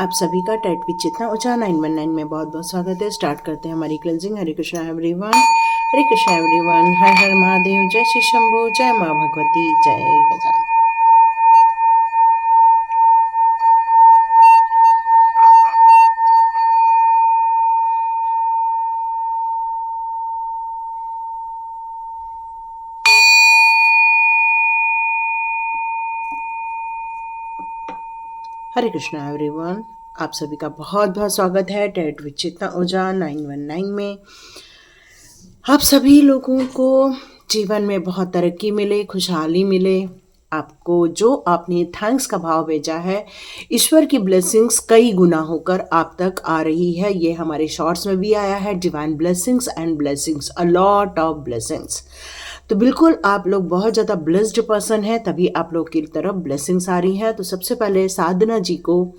आप सभी का टेट विद चेतना ऊंचा 919 में बहुत बहुत स्वागत है। स्टार्ट करते हैं हमारी क्लेंजिंग। हरे कृष्णा एवरीवन, हरे कृष्णा एवरीवन, हर हर महादेव, जय श्री शंभू, जय माँ भगवती, जय गजानन। हरे कृष्णा एवरीवन, आप सभी का बहुत बहुत स्वागत है टेट विद चेतना ऊंचा 919 में। आप सभी लोगों को जीवन में बहुत तरक्की मिले, खुशहाली मिले। आपको जो आपने थैंक्स का भाव भेजा है, ईश्वर की ब्लेसिंग्स कई गुना होकर आप तक आ रही है। ये हमारे शॉर्ट्स में भी आया है, divine blessings and blessings, a lot of blessings. तो बिल्कुल आप लोग बहुत ज़्यादा ब्लेस्ड पर्सन हैं, तभी आप लोग की तरफ ब्लेसिंग्स आ रही हैं। तो सबसे पहले साधना जी को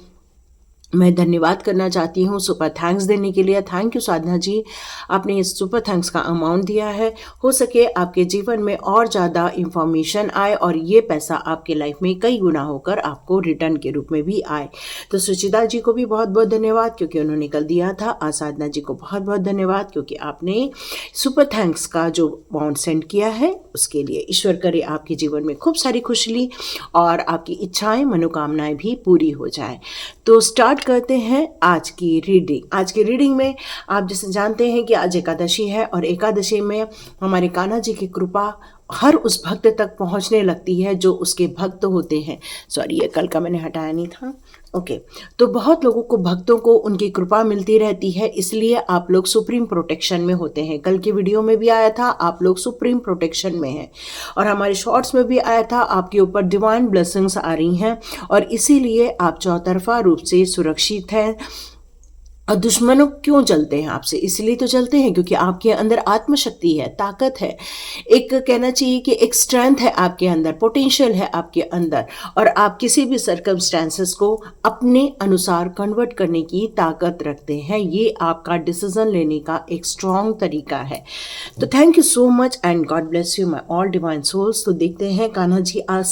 मैं धन्यवाद करना चाहती हूँ सुपर थैंक्स देने के लिए। थैंक यू साधना जी, आपने इस सुपर थैंक्स का अमाउंट दिया है। हो सके आपके जीवन में और ज़्यादा इंफॉर्मेशन आए और ये पैसा आपके लाइफ में कई गुना होकर आपको रिटर्न के रूप में भी आए। तो सुचिता जी को भी बहुत बहुत धन्यवाद क्योंकि उन्होंने कल दिया था। साधना जी को बहुत बहुत धन्यवाद क्योंकि आपने सुपर थैंक्स का जो अमाउंट सेंड किया है उसके लिए। ईश्वर करे आपके जीवन में खूब सारी खुशहाली और आपकी इच्छाएं मनोकामनाएं भी पूरी हो जाए। तो स्टार्ट करते हैं आज की रीडिंग। आज की रीडिंग में आप जैसे जानते हैं कि आज एकादशी है और एकादशी में हमारे कान्हा जी की कृपा हर उस भक्त तक पहुंचने लगती है जो उसके भक्त होते हैं। सॉरी, ये कल का मैंने हटाया नहीं था। ओके, तो बहुत लोगों को, भक्तों को उनकी कृपा मिलती रहती है, इसलिए आप लोग सुप्रीम प्रोटेक्शन में होते हैं। कल की वीडियो में भी आया था आप लोग सुप्रीम प्रोटेक्शन में हैं और हमारे शॉर्ट्स में भी आया था आपके ऊपर डिवाइन ब्लेसिंग्स आ रही हैं और इसीलिए आप चौतरफा रूप से सुरक्षित हैं। और दुश्मनों क्यों चलते हैं आपसे? इसलिए तो चलते हैं क्योंकि आपके अंदर आत्मशक्ति है, ताकत है, एक कहना चाहिए कि एक स्ट्रेंथ है आपके अंदर, पोटेंशियल है आपके अंदर और आप किसी भी सर्कमस्टेंसेस को अपने अनुसार कन्वर्ट करने की ताकत रखते हैं। ये आपका डिसीजन लेने का एक स्ट्रॉन्ग तरीका है। तो thank you so much and God bless you my all divine souls. तो देखते हैं कान्हा जी आज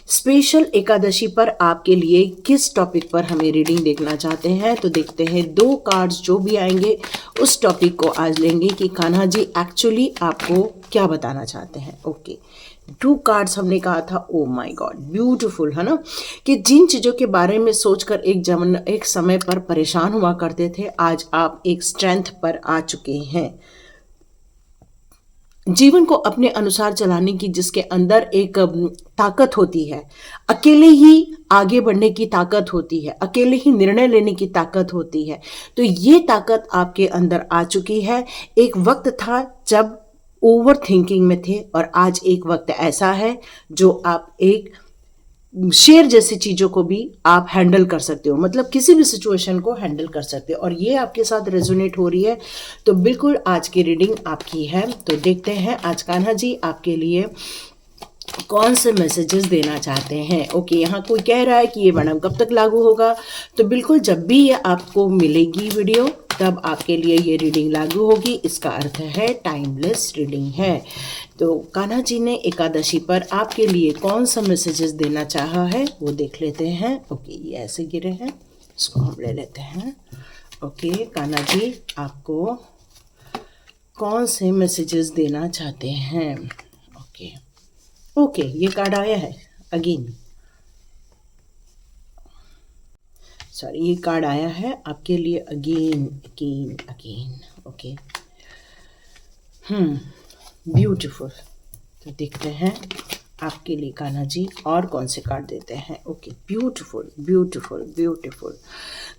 स्पेशल एकादशी पर आपके लिए किस टॉपिक पर हमें रीडिंग देखना चाहते हैं। तो देखते हैं, 2 कार्ड्स जो भी आएंगे उस टॉपिक को आज लेंगे कि कान्हा जी एक्चुअली आपको क्या बताना चाहते हैं। ओके, 2 कार्ड्स हमने कहा था। ओ माय गॉड, ब्यूटीफुल है ना, कि जिन चीज़ों के बारे में सोचकर एक समय पर परेशान हुआ करते थे, आज आप एक स्ट्रेंथ पर आ चुके हैं। जीवन को अपने अनुसार चलाने की जिसके अंदर एक ताकत होती है, अकेले ही आगे बढ़ने की ताकत होती है, अकेले ही निर्णय लेने की ताकत होती है, तो ये ताकत आपके अंदर आ चुकी है। एक वक्त था जब ओवर थिंकिंग में थे और आज एक वक्त ऐसा है जो आप एक शेर जैसी चीज़ों को भी आप हैंडल कर सकते हो, मतलब किसी भी सिचुएशन को हैंडल कर सकते हो और ये आपके साथ रेजोनेट हो रही है। तो बिल्कुल आज की रीडिंग आपकी है। तो देखते हैं आज कान्हा जी आपके लिए कौन से मैसेजेस देना चाहते हैं। ओके, यहाँ कोई कह रहा है कि ये मैडम कब तक लागू होगा, तो बिल्कुल जब भी ये आपको मिलेगी वीडियो तब आपके लिए ये रीडिंग लागू होगी। इसका अर्थ है टाइमलेस रीडिंग है। तो कान्हा जी ने एकादशी पर आपके लिए कौन सा मैसेजेस देना चाहा है वो देख लेते हैं। ओके, ये ऐसे गिरे हैं, इसको हम ले लेते हैं। ओके, कान्हा जी आपको कौन से मैसेजेस देना चाहते हैं। ओके, ये कार्ड आया है अगेन, सॉरी, ये कार्ड आया है आपके लिए अगेन। Okay, beautiful. तो देखते हैं आपके लिए कान्हा जी और कौन से कार्ड देते हैं। Okay, beautiful.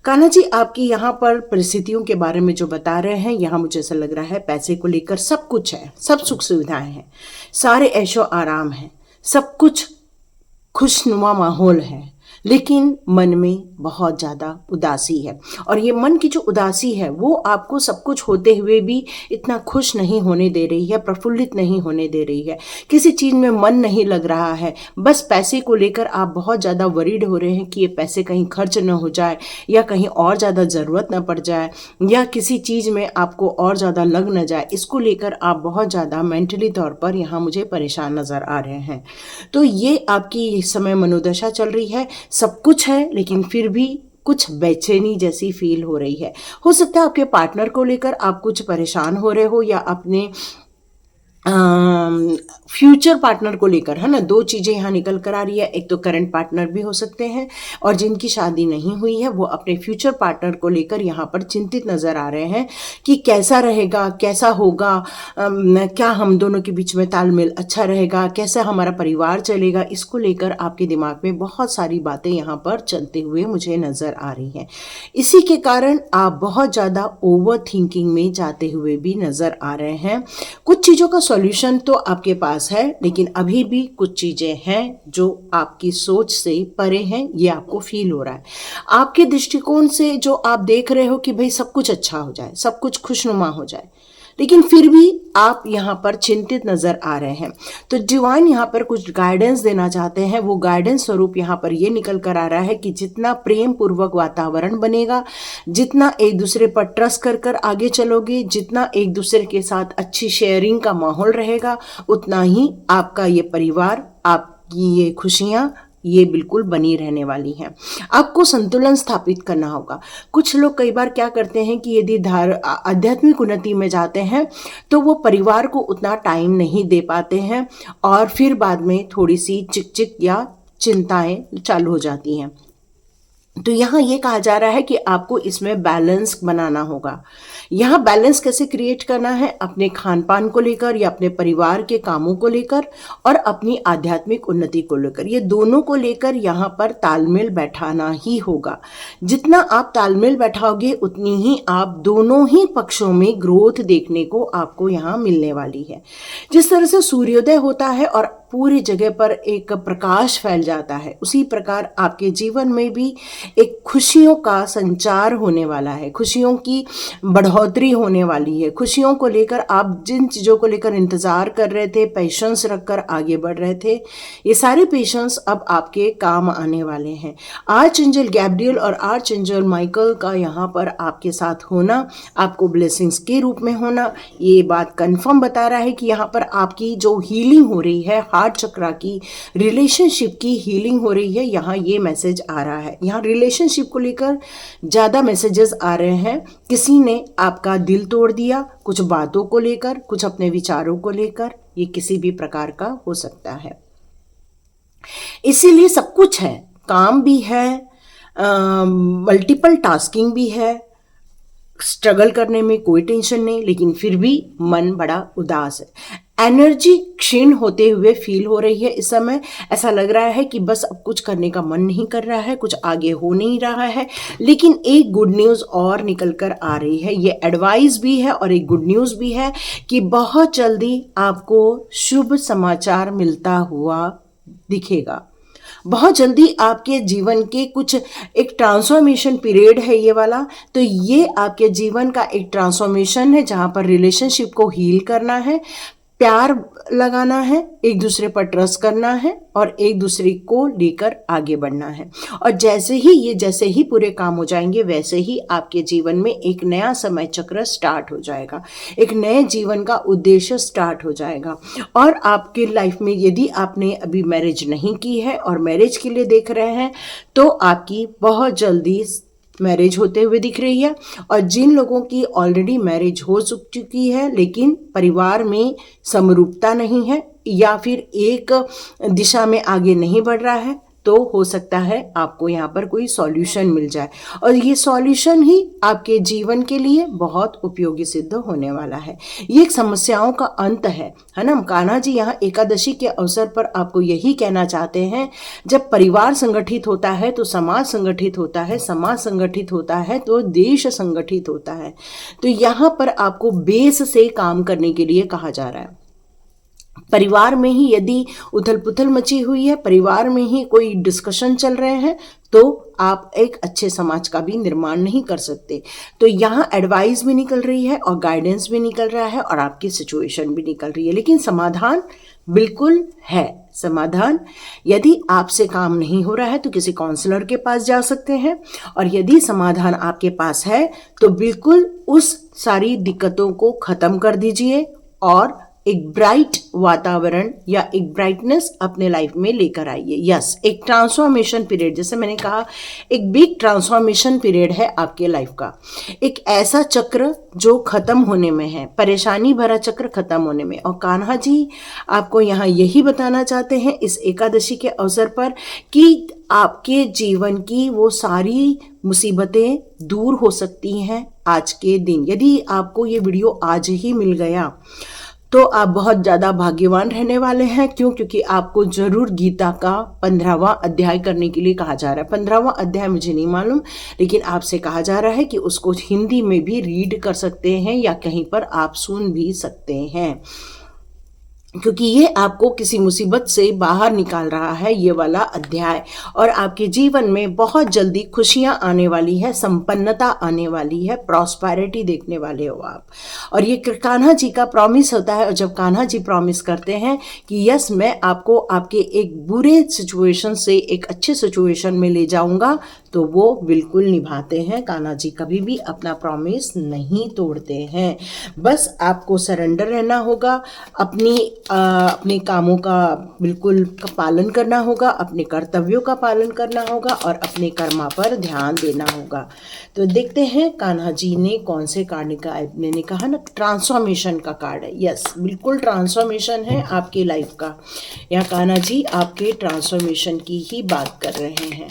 कान्हा जी आपकी यहाँ पर परिस्थितियों के बारे में जो बता रहे हैं, यहाँ मुझे ऐसा लग रहा है पैसे को लेकर सब कुछ है, सब सुख सुविधाएं हैं, सारे ऐशो आराम है, सब कुछ खुशनुमा माहौल है, लेकिन मन में बहुत ज़्यादा उदासी है और ये मन की जो उदासी है वो आपको सब कुछ होते हुए भी इतना खुश नहीं होने दे रही है, प्रफुल्लित नहीं होने दे रही है। किसी चीज़ में मन नहीं लग रहा है, बस पैसे को लेकर आप बहुत ज़्यादा वरीड हो रहे हैं कि ये पैसे कहीं खर्च न हो जाए या कहीं और ज़्यादा ज़रूरत न पड़ जाए या किसी चीज़ में आपको और ज़्यादा लग न जाए। इसको लेकर आप बहुत ज़्यादा मेंटली तौर पर यहाँ मुझे परेशान नज़र आ रहे हैं। तो ये आपकी इस समय मनोदशा चल रही है, सब कुछ है लेकिन फिर भी कुछ बेचैनी जैसी फील हो रही है। हो सकता है आपके पार्टनर को लेकर आप कुछ परेशान हो रहे हो, या अपने फ्यूचर पार्टनर को लेकर, है ना। दो चीज़ें यहाँ निकल कर आ रही है। एक तो करंट पार्टनर भी हो सकते हैं, और जिनकी शादी नहीं हुई है वो अपने फ्यूचर पार्टनर को लेकर यहाँ पर चिंतित नज़र आ रहे हैं कि कैसा रहेगा, कैसा होगा, क्या हम दोनों के बीच में तालमेल अच्छा रहेगा, कैसा हमारा परिवार चलेगा। इसको लेकर आपके दिमाग में बहुत सारी बातें यहाँ पर चलते हुए मुझे नज़र आ रही हैं। इसी के कारण आप बहुत ज़्यादा ओवर थिंकिंग में जाते हुए भी नज़र आ रहे हैं। कुछ चीज़ों का सॉल्यूशन तो आपके पास है, लेकिन अभी भी कुछ चीज़ें हैं जो आपकी सोच से परे हैं, ये आपको फील हो रहा है। आपके दृष्टिकोण से जो आप देख रहे हो कि भाई सब कुछ अच्छा हो जाए, सब कुछ खुशनुमा हो जाए, लेकिन फिर भी आप यहाँ पर चिंतित नज़र आ रहे हैं। तो डिवाइन यहाँ पर कुछ गाइडेंस देना चाहते हैं। वो गाइडेंस स्वरूप यहाँ पर ये निकल कर आ रहा है कि जितना प्रेम पूर्वक वातावरण बनेगा, जितना एक दूसरे पर ट्रस्ट कर कर आगे चलोगे, जितना एक दूसरे के साथ अच्छी शेयरिंग का माहौल रहेगा, उतना ही आपका ये परिवार, आपकी ये खुशियाँ, ये बिल्कुल बनी रहने वाली हैं। आपको संतुलन स्थापित करना होगा। कुछ लोग कई बार क्या करते हैं कि यदि आध्यात्मिक उन्नति में जाते हैं तो वो परिवार को उतना टाइम नहीं दे पाते हैं, और फिर बाद में थोड़ी सी चिक या चिंताएं चालू हो जाती हैं। तो यहाँ ये कहा जा रहा है कि आपको इसमें बैलेंस बनाना होगा। यहाँ बैलेंस कैसे क्रिएट करना है? अपने खान पान को लेकर, या अपने परिवार के कामों को लेकर, और अपनी आध्यात्मिक उन्नति को लेकर, ये दोनों को लेकर यहाँ पर तालमेल बैठाना ही होगा। जितना आप तालमेल बैठाओगे उतनी ही आप दोनों ही पक्षों में ग्रोथ देखने को आपको यहाँ मिलने वाली है। जिस तरह से सूर्योदय होता है और पूरी जगह पर एक प्रकाश फैल जाता है, उसी प्रकार आपके जीवन में भी एक खुशियों का संचार होने वाला है, खुशियों की बढ़ोतरी होने वाली है। खुशियों को लेकर आप जिन चीज़ों को लेकर इंतज़ार कर रहे थे, पेशेंस रखकर आगे बढ़ रहे थे, ये सारे पेशेंस अब आपके काम आने वाले हैं। आर्चएंजल गैब्रियल और आर्चएंजल माइकल का यहाँ पर आपके साथ होना, आपको ब्लेसिंग्स के रूप में होना, ये बात कंफर्म बता रहा है कि यहाँ पर आपकी जो हीलिंग हो रही है, हार्ट चक्रा की, रिलेशनशिप की हीलिंग हो रही है। यहाँ ये मैसेज आ रहा है। यहाँ रिलेशनशिप को लेकर ज़्यादा मैसेजेस आ रहे हैं। किसी ने आपका दिल तोड़ दिया, कुछ बातों को लेकर, कुछ अपने विचारों को लेकर, ये किसी भी प्रकार का हो सकता है। इसीलिए सब कुछ है, काम भी है, मल्टीपल टास्किंग भी है, स्ट्रगल करने में कोई टेंशन नहीं, लेकिन फिर भी मन बड़ा उदास है। एनर्जी क्षीण होते हुए फील हो रही है इस समय। ऐसा लग रहा है कि बस अब कुछ करने का मन नहीं कर रहा है, कुछ आगे हो नहीं रहा है। लेकिन एक गुड न्यूज़ और निकल कर आ रही है। ये एडवाइस भी है और एक गुड न्यूज़ भी है कि बहुत जल्दी आपको शुभ समाचार मिलता हुआ दिखेगा। बहुत जल्दी आपके जीवन के कुछ एक ट्रांसफॉर्मेशन पीरियड है ये वाला। तो ये आपके जीवन का एक ट्रांसफॉर्मेशन है जहाँ पर रिलेशनशिप को हील करना है, प्यार लगाना है, एक दूसरे पर ट्रस्ट करना है और एक दूसरे को लेकर आगे बढ़ना है। और जैसे ही पूरे काम हो जाएंगे, वैसे ही आपके जीवन में एक नया समय चक्र स्टार्ट हो जाएगा, एक नए जीवन का उद्देश्य स्टार्ट हो जाएगा। और आपके लाइफ में यदि आपने अभी मैरिज नहीं की है और मैरिज के लिए देख रहे हैं, तो आपकी बहुत जल्दी मैरिज होते हुए दिख रही है। और जिन लोगों की ऑलरेडी मैरिज हो चुकी है लेकिन परिवार में समरूपता नहीं है, या फिर एक दिशा में आगे नहीं बढ़ रहा है, तो हो सकता है आपको यहाँ पर कोई सॉल्यूशन मिल जाए। और ये सॉल्यूशन ही आपके जीवन के लिए बहुत उपयोगी सिद्ध होने वाला है। ये एक समस्याओं का अंत है ना। कान्हा जी यहाँ एकादशी के अवसर पर आपको यही कहना चाहते हैं, जब परिवार संगठित होता है तो समाज संगठित होता है, समाज संगठित होता है तो देश संगठित होता है। तो यहाँ पर आपको बेस से काम करने के लिए कहा जा रहा है। परिवार में ही यदि उथल पुथल मची हुई है, परिवार में ही कोई डिस्कशन चल रहे हैं, तो आप एक अच्छे समाज का भी निर्माण नहीं कर सकते। तो यहाँ एडवाइस भी निकल रही है और गाइडेंस भी निकल रहा है और आपकी सिचुएशन भी निकल रही है। लेकिन समाधान बिल्कुल है। समाधान, यदि आपसे काम नहीं हो रहा है तो किसी काउंसलर के पास जा सकते हैं, और यदि समाधान आपके पास है तो बिल्कुल उस सारी दिक्कतों को ख़त्म कर दीजिए और एक ब्राइट वातावरण या एक ब्राइटनेस अपने लाइफ में लेकर आइए। यस, एक ट्रांसफॉर्मेशन पीरियड, जैसे मैंने कहा, एक बिग ट्रांसफॉर्मेशन पीरियड है आपके लाइफ का। एक ऐसा चक्र जो खत्म होने में है, परेशानी भरा चक्र खत्म होने में। और कान्हा जी आपको यहाँ यही बताना चाहते हैं इस एकादशी के अवसर पर कि आपके जीवन की वो सारी मुसीबतें दूर हो सकती हैं आज के दिन। यदि आपको ये वीडियो आज ही मिल गया तो आप बहुत ज़्यादा भाग्यवान रहने वाले हैं। क्यों? क्योंकि आपको जरूर गीता का 15वां अध्याय करने के लिए कहा जा रहा है। 15वां अध्याय मुझे नहीं मालूम, लेकिन आपसे कहा जा रहा है कि उसको हिंदी में भी रीड कर सकते हैं या कहीं पर आप सुन भी सकते हैं, क्योंकि ये आपको किसी मुसीबत से बाहर निकाल रहा है ये वाला अध्याय। और आपके जीवन में बहुत जल्दी खुशियां आने वाली है, संपन्नता आने वाली है, प्रॉस्पेरिटी देखने वाले हो आप। और ये कान्हा जी का प्रॉमिस होता है। और जब कान्हा जी प्रॉमिस करते हैं कि यस, मैं आपको आपके एक बुरे सिचुएशन से एक अच्छे सिचुएशन में ले जाऊंगा, तो वो बिल्कुल निभाते हैं। कान्हा जी कभी भी अपना प्रॉमिस नहीं तोड़ते हैं। बस आपको सरेंडर रहना होगा, अपने कामों का बिल्कुल पालन करना होगा, अपने कर्तव्यों का पालन करना होगा और अपने कर्मा पर ध्यान देना होगा। तो देखते हैं कान्हा जी ने कौन से कार्ड निकाले। मैंने कहा ना, ट्रांसफॉर्मेशन का कार्ड है। यस, बिल्कुल ट्रांसफॉर्मेशन है आपकी लाइफ का। यहाँ कान्हा जी आपके ट्रांसफॉर्मेशन की ही बात कर रहे हैं।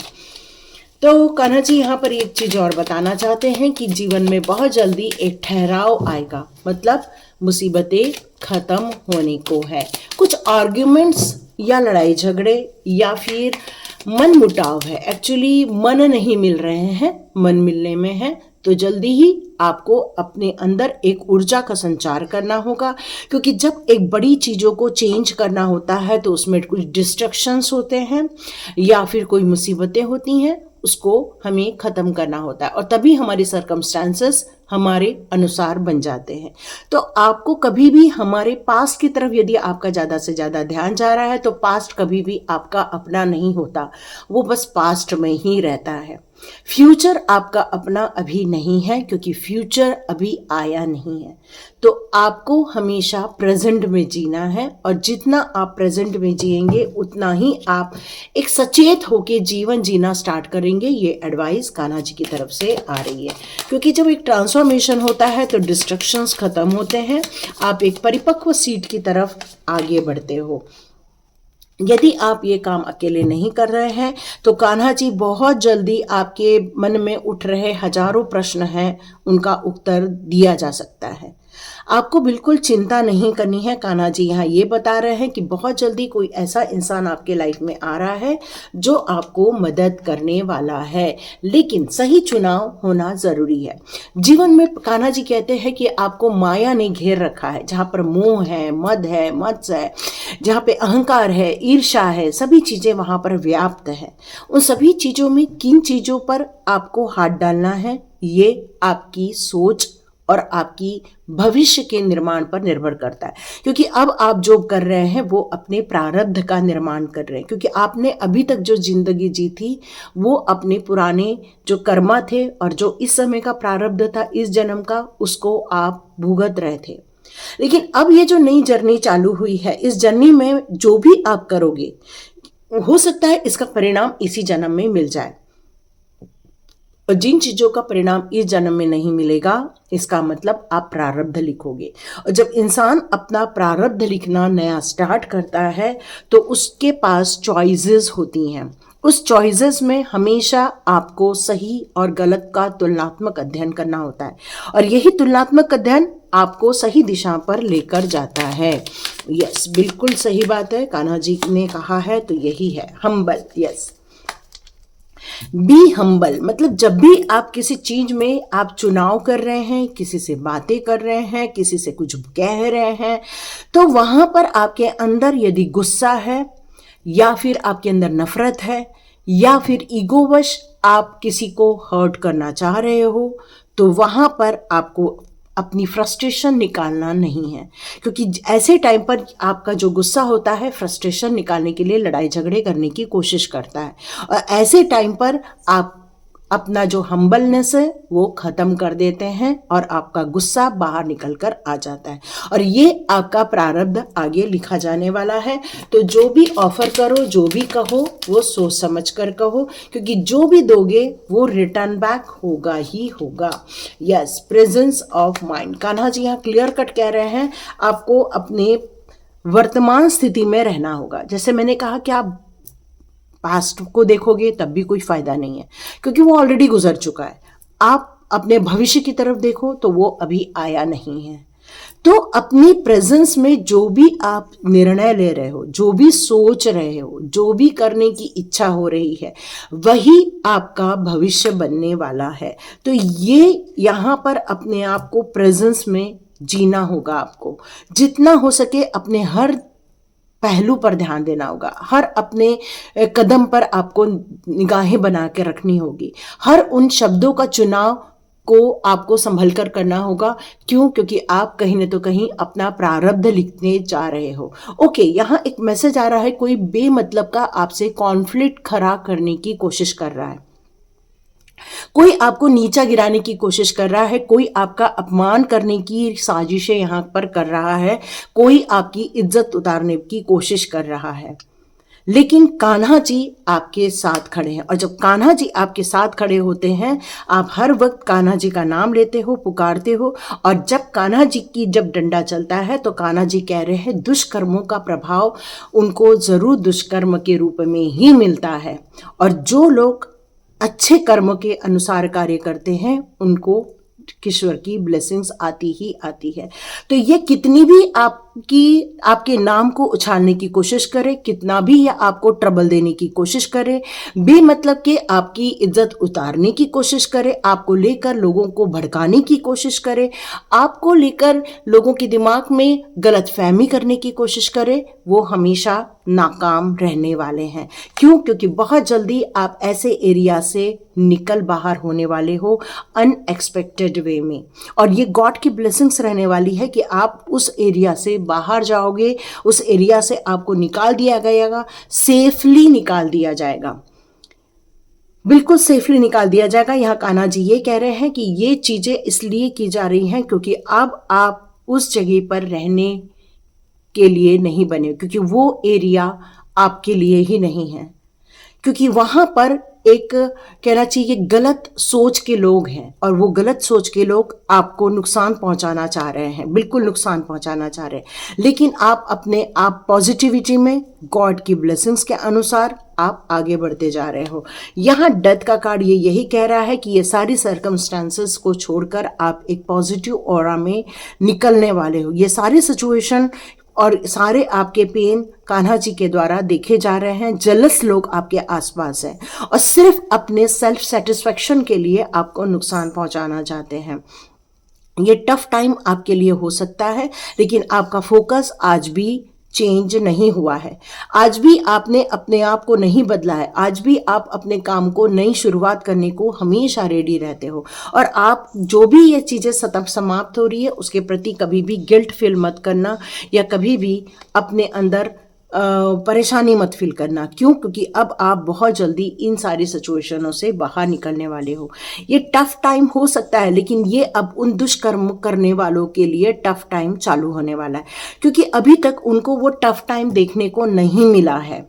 तो कान्हा जी यहाँ पर एक चीज और बताना चाहते हैं कि जीवन में बहुत जल्दी एक ठहराव आएगा, मतलब मुसीबतें खत्म होने को है। कुछ आर्ग्यूमेंट्स या लड़ाई झगड़े या फिर मन मुटाव है, एक्चुअली मन नहीं मिल रहे हैं, मन मिलने में है, तो जल्दी ही आपको अपने अंदर एक ऊर्जा का संचार करना होगा। क्योंकि जब एक बड़ी चीज़ों को चेंज करना होता है तो उसमें कुछ डिस्ट्रक्शंस होते हैं या फिर कोई मुसीबतें होती हैं, उसको हमें ख़त्म करना होता है और तभी हमारी सर्कमस्टांसेस हमारे अनुसार बन जाते हैं। तो आपको कभी भी हमारे पास्ट की तरफ यदि आपका ज़्यादा से ज़्यादा ध्यान जा रहा है तो पास्ट कभी भी आपका अपना नहीं होता, वो बस पास्ट में ही रहता है। फ्यूचर आपका अपना अभी नहीं है, क्योंकि फ्यूचर अभी आया नहीं है। तो आपको हमेशा प्रेजेंट में जीना है और जितना आप प्रेजेंट में जिएंगे उतना ही आप एक सचेत होके जीवन जीना स्टार्ट करेंगे। ये एडवाइस कान्हा जी की तरफ से आ रही है। क्योंकि जब एक ट्रांसफॉर्मेशन होता है तो डिस्ट्रक्शंस खत्म होते हैं, आप एक परिपक्व सीट की तरफ आगे बढ़ते हो। यदि आप ये काम अकेले नहीं कर रहे हैं तो कान्हा जी बहुत जल्दी आपके मन में उठ रहे हजारों प्रश्न हैं, उनका उत्तर दिया जा सकता है। आपको बिल्कुल चिंता नहीं करनी है। कान्हा जी यहाँ ये बता रहे हैं कि बहुत जल्दी कोई ऐसा इंसान आपके लाइफ में आ रहा है जो आपको मदद करने वाला है, लेकिन सही चुनाव होना ज़रूरी है। जीवन में कान्हा जी कहते हैं कि आपको माया ने घेर रखा है, जहाँ पर मोह है, मद है, मत्स्य है, जहाँ पे अहंकार है, ईर्ष्या है, सभी चीज़ें वहाँ पर व्याप्त है। उन सभी चीज़ों में किन चीज़ों पर आपको हाथ डालना है, ये आपकी सोच और आपकी भविष्य के निर्माण पर निर्भर करता है। क्योंकि अब आप जो कर रहे हैं वो अपने प्रारब्ध का निर्माण कर रहे हैं, क्योंकि आपने अभी तक जो जिंदगी जी थी वो अपने पुराने जो कर्मा थे और जो इस समय का प्रारब्ध था इस जन्म का, उसको आप भुगत रहे थे। लेकिन अब ये जो नई जर्नी चालू हुई है, इस जर्नी में जो भी आप करोगे हो सकता है इसका परिणाम इसी जन्म में मिल जाए, और जिन चीज़ों का परिणाम इस जन्म में नहीं मिलेगा इसका मतलब आप प्रारब्ध लिखोगे। और जब इंसान अपना प्रारब्ध लिखना नया स्टार्ट करता है तो उसके पास चॉइसेस होती हैं। उस चॉइसेस में हमेशा आपको सही और गलत का तुलनात्मक अध्ययन करना होता है, और यही तुलनात्मक अध्ययन आपको सही दिशा पर लेकर जाता है। यस, बिल्कुल सही बात है, कान्हा जी ने कहा है तो यही है, हम्बल। यस, बी हम्बल, मतलब जब भी आप किसी चीज में आप चुनाव कर रहे हैं, किसी से बातें कर रहे हैं, किसी से कुछ कह रहे हैं, तो वहां पर आपके अंदर यदि गुस्सा है या फिर आपके अंदर नफरत है या फिर ईगोवश आप किसी को हर्ट करना चाह रहे हो, तो वहां पर आपको अपनी फ्रस्ट्रेशन निकालना नहीं है। क्योंकि ऐसे टाइम पर आपका जो गुस्सा होता है फ्रस्ट्रेशन निकालने के लिए लड़ाई झगड़े करने की कोशिश करता है, और ऐसे टाइम पर अपना जो हम्बलनेस है वो खत्म कर देते हैं और आपका गुस्सा बाहर निकल कर आ जाता है। और ये आपका प्रारब्ध आगे लिखा जाने वाला है। तो जो भी ऑफर करो, जो भी कहो, वो सोच समझ कर कहो, क्योंकि जो भी दोगे वो रिटर्न बैक होगा ही होगा। Yes, presence of mind. Kanha ji यहाँ क्लियर कट कह रहे हैं आपको अपने वर्तमान स्थिति में रहना होगा। जैसे मैंने कहा कि आप पास्ट को देखोगे तब भी कोई फायदा नहीं है, क्योंकि वो ऑलरेडी गुजर चुका है। आप अपने भविष्य की तरफ देखो तो वो अभी आया नहीं है। तो अपनी प्रेजेंस में जो भी आप निर्णय ले रहे हो, जो भी सोच रहे हो, जो भी करने की इच्छा हो रही है, वही आपका भविष्य बनने वाला है। तो ये यहाँ पर अपने आप को प्रेजेंस में जीना होगा। आपको जितना हो सके अपने हर पहलू पर ध्यान देना होगा। हर अपने कदम पर आपको निगाहें बना के रखनी होगी। हर उन शब्दों का चुनाव को आपको संभल कर करना होगा। क्यों? क्योंकि आप कहीं न तो कहीं अपना प्रारब्ध लिखने जा रहे हो। ओके, यहाँ एक मैसेज आ रहा है, कोई बेमतलब का आपसे कॉन्फ्लिक्ट खड़ा करने की कोशिश कर रहा है, कोई आपको नीचा गिराने की कोशिश कर रहा है, कोई आपका अपमान करने की साजिशें यहाँ पर कर रहा है, कोई आपकी इज्जत उतारने की कोशिश कर रहा है। लेकिन कान्हा जी आपके साथ खड़े हैं, और जब कान्हा जी आपके साथ खड़े होते हैं, आप हर वक्त कान्हा जी का नाम लेते हो, पुकारते हो, और जब कान्हा जी की जब डंडा चलता है तो कान्हा जी कह रहे हैं दुष्कर्मों का प्रभाव उनको जरूर दुष्कर्म के रूप में ही मिलता है, और जो लोग अच्छे कर्म के अनुसार कार्य करते हैं उनको ईश्वर की ब्लेसिंग्स आती ही आती है। तो ये कितनी भी आपके नाम को उछालने की कोशिश करे, कितना भी ये आपको ट्रबल देने की कोशिश करे, बेमतलब के आपकी इज्जत उतारने की कोशिश करे, आपको लेकर लोगों को भड़काने की कोशिश करे, आपको लेकर लोगों के दिमाग में गलतफहमी करने की कोशिश करे, वो हमेशा नाकाम रहने वाले हैं। क्यों? क्योंकि बहुत जल्दी आप ऐसे एरिया से निकल बाहर होने वाले हो अनएक्सपेक्टेड वे में, और ये गॉड की ब्लेसिंग्स रहने वाली है कि आप उस एरिया से बाहर जाओगे, उस एरिया से आपको निकाल दिया जाएगा, सेफली निकाल दिया जाएगा, बिल्कुल सेफली निकाल दिया जाएगा। यहाँ कान्हा जी ये कह रहे हैं कि ये चीजें इसलिए की जा रही हैं क्योंकि अब आप उस जगह पर रहने के लिए नहीं बने, क्योंकि वो एरिया आपके लिए ही नहीं है, क्योंकि वहां पर एक कहना चाहिए गलत सोच के लोग हैं, और वो गलत सोच के लोग आपको नुकसान पहुंचाना चाह रहे हैं, बिल्कुल नुकसान पहुंचाना चाह रहे हैं। लेकिन आप अपने आप पॉजिटिविटी में गॉड की ब्लेसिंग्स के अनुसार आप आगे बढ़ते जा रहे हो। यहाँ डेथ का कार्ड ये यही कह रहा है कि ये सारी सर्कमस्टांसेस को छोड़कर आप एक पॉजिटिव ऑरा में निकलने वाले हो। ये सारी सिचुएशन और सारे आपके पेन कान्हा जी के द्वारा देखे जा रहे हैं। जेलस लोग आपके आसपास हैं और सिर्फ अपने सेल्फ सेटिस्फेक्शन के लिए आपको नुकसान पहुंचाना चाहते हैं। ये टफ टाइम आपके लिए हो सकता है, लेकिन आपका फोकस आज भी चेंज नहीं हुआ है, आज भी आपने अपने आप को नहीं बदला है, आज भी आप अपने काम को नई शुरुआत करने को हमेशा रेडी रहते हो। और आप जो भी ये चीज़ें समाप्त हो रही है उसके प्रति कभी भी गिल्ट फील मत करना, या कभी भी अपने अंदर परेशानी मत फील करना। क्यों? क्योंकि अब आप बहुत जल्दी इन सारी सिचुएशनों से बाहर निकलने वाले हो। ये टफ टाइम हो सकता है, लेकिन ये अब उन दुष्कर्म करने वालों के लिए टफ टाइम चालू होने वाला है, क्योंकि अभी तक उनको वो टफ टाइम देखने को नहीं मिला है,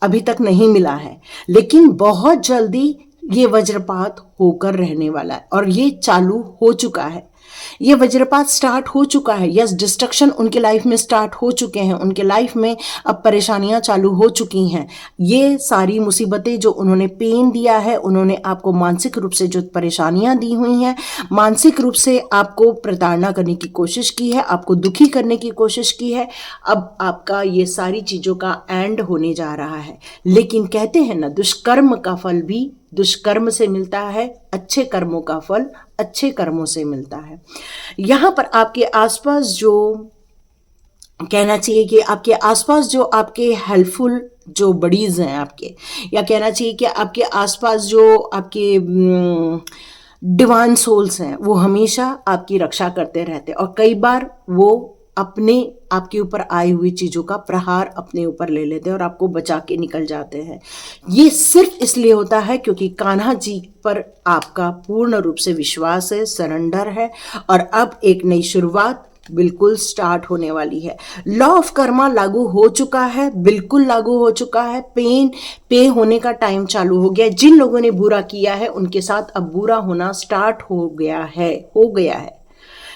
अभी तक नहीं मिला है, लेकिन बहुत जल्दी ये वज्रपात होकर रहने वाला है, और ये चालू हो चुका है। ये वज्रपात स्टार्ट हो चुका है। यस, डिस्ट्रक्शन उनके लाइफ में स्टार्ट हो चुके हैं, उनके लाइफ में अब परेशानियां चालू हो चुकी हैं। ये सारी मुसीबतें जो उन्होंने पेन दिया है, उन्होंने आपको मानसिक रूप से जो परेशानियां दी हुई हैं, मानसिक रूप से आपको प्रताड़ना करने की कोशिश की है, आपको दुखी करने की कोशिश की है, अब आपका ये सारी चीज़ों का एंड होने जा रहा है। लेकिन कहते हैं ना, दुष्कर्म का फल भी दुष्कर्म से मिलता है, अच्छे कर्मों का फल अच्छे कर्मों से मिलता है। यहाँ पर आपके आसपास जो कहना चाहिए कि आपके आसपास जो आपके हेल्पफुल जो बडीज हैं आपके, या कहना चाहिए कि आपके आसपास जो आपके डिवाइन सोल्स हैं, वो हमेशा आपकी रक्षा करते रहते हैं, और कई बार वो अपने आपके ऊपर आई हुई चीज़ों का प्रहार अपने ऊपर ले लेते हैं और आपको बचा के निकल जाते हैं। ये सिर्फ इसलिए होता है क्योंकि कान्हा जी पर आपका पूर्ण रूप से विश्वास है, सरेंडर है, और अब एक नई शुरुआत बिल्कुल स्टार्ट होने वाली है। लॉ ऑफ कर्मा लागू हो चुका है, बिल्कुल लागू हो चुका है। पेन पे होने का टाइम चालू हो गया है। जिन लोगों ने बुरा किया है उनके साथ अब बुरा होना स्टार्ट हो गया है।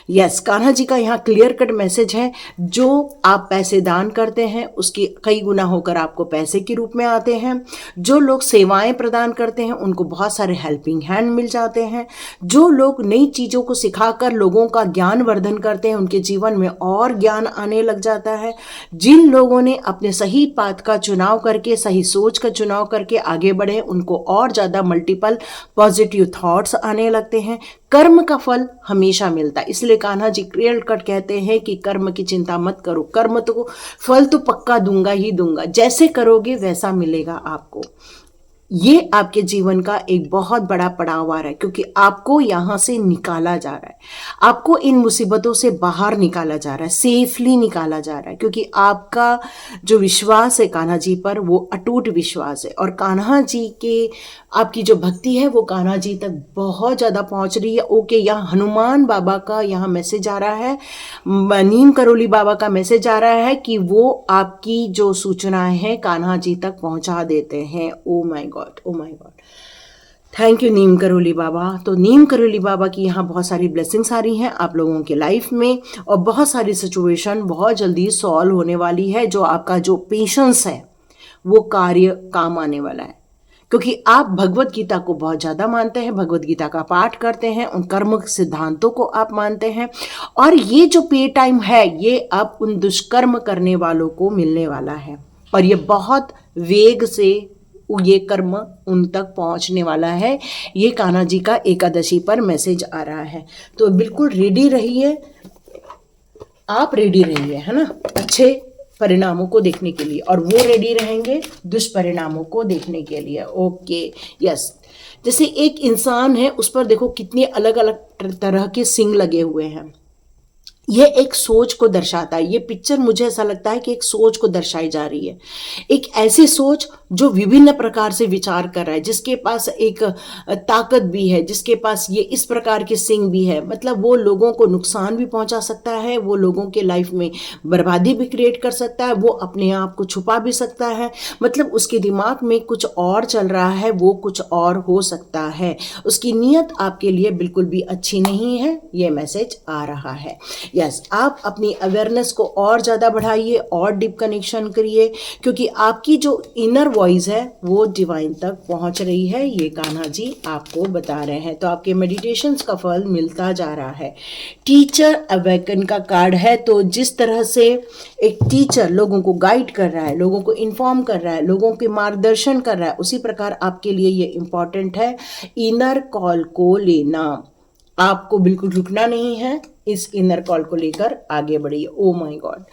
यस, कान्हा जी का यहाँ क्लियर कट मैसेज है। जो आप पैसे दान करते हैं उसके कई गुना होकर आपको पैसे के रूप में आते हैं। जो लोग सेवाएं प्रदान करते हैं उनको बहुत सारे हेल्पिंग हैंड मिल जाते हैं। जो लोग नई चीज़ों को सिखाकर लोगों का ज्ञान वर्धन करते हैं उनके जीवन में और ज्ञान आने लग जाता है। जिन लोगों ने अपने सही पाथ का चुनाव करके, सही सोच का चुनाव करके आगे बढ़े, उनको और ज़्यादा मल्टीपल पॉजिटिव थॉट्स आने लगते हैं। कर्म का फल हमेशा मिलता है, इसलिए कान्हा जी क्लियर कट कहते हैं कि कर्म की चिंता मत करो, कर्म तो फल तो पक्का दूंगा ही दूंगा, जैसे करोगे वैसा मिलेगा आपको। ये आपके जीवन का एक बहुत बड़ा पड़ाव आ रहा है क्योंकि आपको यहाँ से निकाला जा रहा है, आपको इन मुसीबतों से बाहर निकाला जा रहा है, सेफली निकाला जा रहा है, क्योंकि आपका जो विश्वास है कान्हा जी पर वो अटूट विश्वास है। और कान्हा जी के आपकी जो भक्ति है वो कान्हा जी तक बहुत ज़्यादा पहुँच रही है। ओके, यहाँ हनुमान बाबा का यहाँ मैसेज आ रहा है, नीम करोली बाबा का मैसेज आ रहा है कि वो आपकी जो सूचनाएं हैं कान्हा जी तक पहुँचा देते हैं। Oh my God, oh my God, thank you Neem Karoli Baba. तो नीम करोली बाबा की यहाँ बहुत सारी ब्लेसिंग्स आ रही हैं आप लोगों के लाइफ में, और बहुत सारी सिचुएशन बहुत जल्दी सॉल्व होने वाली है। जो आपका जो पेशेंस है वो कार्य काम आने वाला है, क्योंकि आप भगवत गीता को बहुत ज़्यादा मानते हैं, भगवत गीता का पाठ करते हैं, उन कर्म सिद्धांतों को आप मानते हैं, और ये जो पे टाइम है ये अब उन दुष्कर्म करने वालों को मिलने वाला है, और ये बहुत वेग से ये कर्म उन तक पहुंचने वाला है। ये कान्हा जी का एकादशी पर मैसेज आ रहा है। तो बिल्कुल रेडी रहिए, आप रेडी रहिए, है ना, अच्छे परिणामों को देखने के लिए, और वो रेडी रहेंगे दुष्परिणामों को देखने के लिए। ओके, यस, जैसे एक इंसान है उस पर देखो कितने अलग अलग तरह के सींग लगे हुए हैं। ये एक सोच को दर्शाता है। ये पिक्चर मुझे ऐसा लगता है कि एक सोच को दर्शाई जा रही है, एक ऐसी सोच जो विभिन्न प्रकार से विचार कर रहा है, जिसके पास एक ताकत भी है, जिसके पास ये इस प्रकार के सिंग भी है। मतलब वो लोगों को नुकसान भी पहुंचा सकता है, वो लोगों के लाइफ में बर्बादी भी क्रिएट कर सकता है, वो अपने आप को छुपा भी सकता है। मतलब उसके दिमाग में कुछ और चल रहा है, वो कुछ और हो सकता है। उसकी नीयत आपके लिए बिल्कुल भी अच्छी नहीं है, ये मैसेज आ रहा है। यस, आप अपनी अवेयरनेस को और ज़्यादा बढ़ाइए और डीप कनेक्शन करिए, क्योंकि आपकी जो इनर वॉइस है वो डिवाइन तक पहुंच रही है, ये कान्हा जी आपको बता रहे हैं। तो आपके मेडिटेशंस का फल मिलता जा रहा है। टीचर अवेकन का कार्ड है, तो जिस तरह से एक टीचर लोगों को गाइड कर रहा है, लोगों को इन्फॉर्म कर रहा है, लोगों के मार्गदर्शन कर रहा है, उसी प्रकार आपके लिए ये इम्पॉर्टेंट है इनर कॉल को लेना। आपको बिल्कुल रुकना नहीं है, इस इनर कॉल को लेकर आगे बढ़िए। ओ माय गॉड,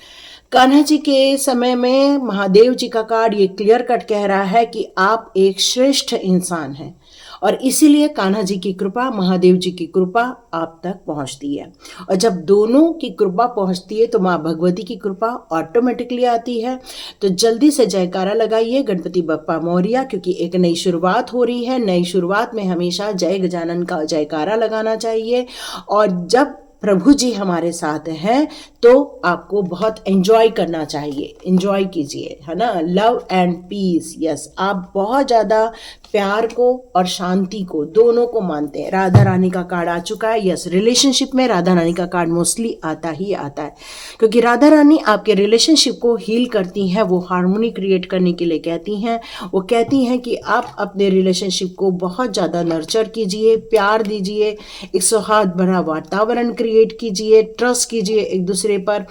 कान्हा जी के समय में महादेव जी का कार्ड ये क्लियर कट कह रहा है कि आप एक श्रेष्ठ इंसान हैं, और इसीलिए कान्हा जी की कृपा, महादेव जी की कृपा आप तक पहुंचती है। और जब दोनों की कृपा पहुंचती है तो माँ भगवती की कृपा ऑटोमेटिकली आती है। तो जल्दी से जयकारा लगाइए गणपति बप्पा मोरिया, क्योंकि एक नई शुरुआत हो रही है। नई शुरुआत में हमेशा जय गजानन का जयकारा लगाना चाहिए, और जब प्रभु जी हमारे साथ हैं तो आपको बहुत एंजॉय करना चाहिए, एंजॉय कीजिए, है ना, लव एंड पीस। यस, आप बहुत ज़्यादा प्यार को और शांति को दोनों को मानते हैं। राधा रानी का कार्ड आ चुका है। यस, रिलेशनशिप में राधा रानी का कार्ड मोस्टली आता ही आता है, क्योंकि राधा रानी आपके रिलेशनशिप को हील करती हैं, वो हार्मोनी क्रिएट करने के लिए कहती हैं। वो कहती हैं कि आप अपने रिलेशनशिप को बहुत ज़्यादा नर्चर कीजिए, प्यार दीजिए, एक सौहार्द भरा वातावरण क्रिएट कीजिए, ट्रस्ट कीजिए एक दूसरे पर।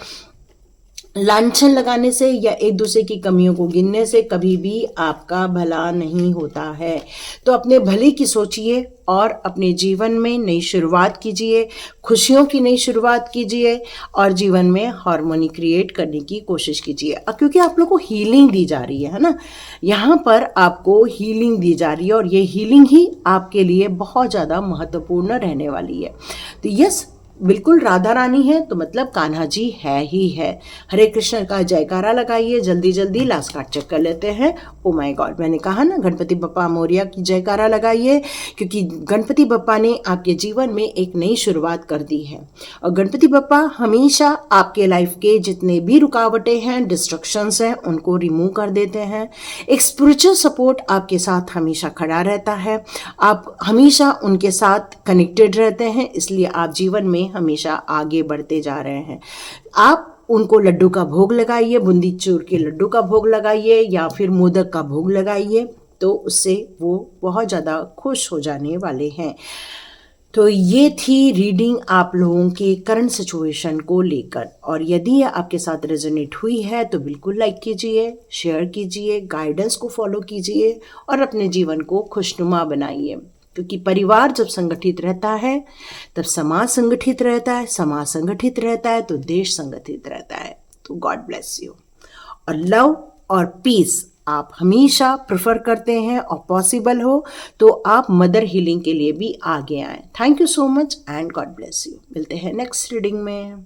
लांछन लगाने से या एक दूसरे की कमियों को गिनने से कभी भी आपका भला नहीं होता है। तो अपने भले की सोचिए और अपने जीवन में नई शुरुआत कीजिए, खुशियों की नई शुरुआत कीजिए, और जीवन में हार्मोनी क्रिएट करने की कोशिश कीजिए, क्योंकि आप लोगों को हीलिंग दी जा रही है ना, यहाँ पर आपको हीलिंग दी जा रही है, और ये हीलिंग ही आपके लिए बहुत ज़्यादा महत्वपूर्ण रहने वाली है। तो यस, बिल्कुल राधा रानी है तो मतलब कान्हा जी है ही है। हरे कृष्ण का जयकारा लगाइए। जल्दी जल्दी लास्ट कार्ड चेक कर लेते हैं। ओ माय गॉड, मैंने कहा ना गणपति बप्पा मोरिया की जयकारा लगाइए, क्योंकि गणपति बप्पा ने आपके जीवन में एक नई शुरुआत कर दी है। और गणपति बप्पा हमेशा आपके लाइफ के जितने भी रुकावटें हैं, डिस्ट्रक्शंस हैं, उनको रिमूव कर देते हैं। एक स्पिरिचुअल सपोर्ट आपके साथ हमेशा खड़ा रहता है। आप हमेशा उनके साथ कनेक्टेड रहते हैं, इसलिए आप जीवन में हमेशा आगे बढ़ते जा रहे हैं। आप उनको लड्डू का भोग लगाइए, बूंदी चूर के लड्डू का भोग लगाइए या फिर मोदक का भोग लगाइए, तो उससे वो बहुत ज़्यादा खुश हो जाने वाले हैं। तो ये थी रीडिंग आप लोगों की करंट सिचुएशन को लेकर, और यदि ये आपके साथ रेजोनेट हुई है तो बिल्कुल लाइक कीजिए, शेयर कीजिए, गाइडेंस को फॉलो कीजिए और अपने जीवन को खुशनुमा बनाइए। क्योंकि परिवार जब संगठित रहता है तब समाज संगठित रहता है, समाज संगठित रहता है तो देश संगठित रहता है। तो गॉड ब्लेस यू। और लव और पीस आप हमेशा प्रेफर करते हैं और पॉसिबल हो तो आप मदर हीलिंग के लिए भी आगे आएं। Thank you so much and God bless you. मिलते हैं नेक्स्ट रीडिंग में।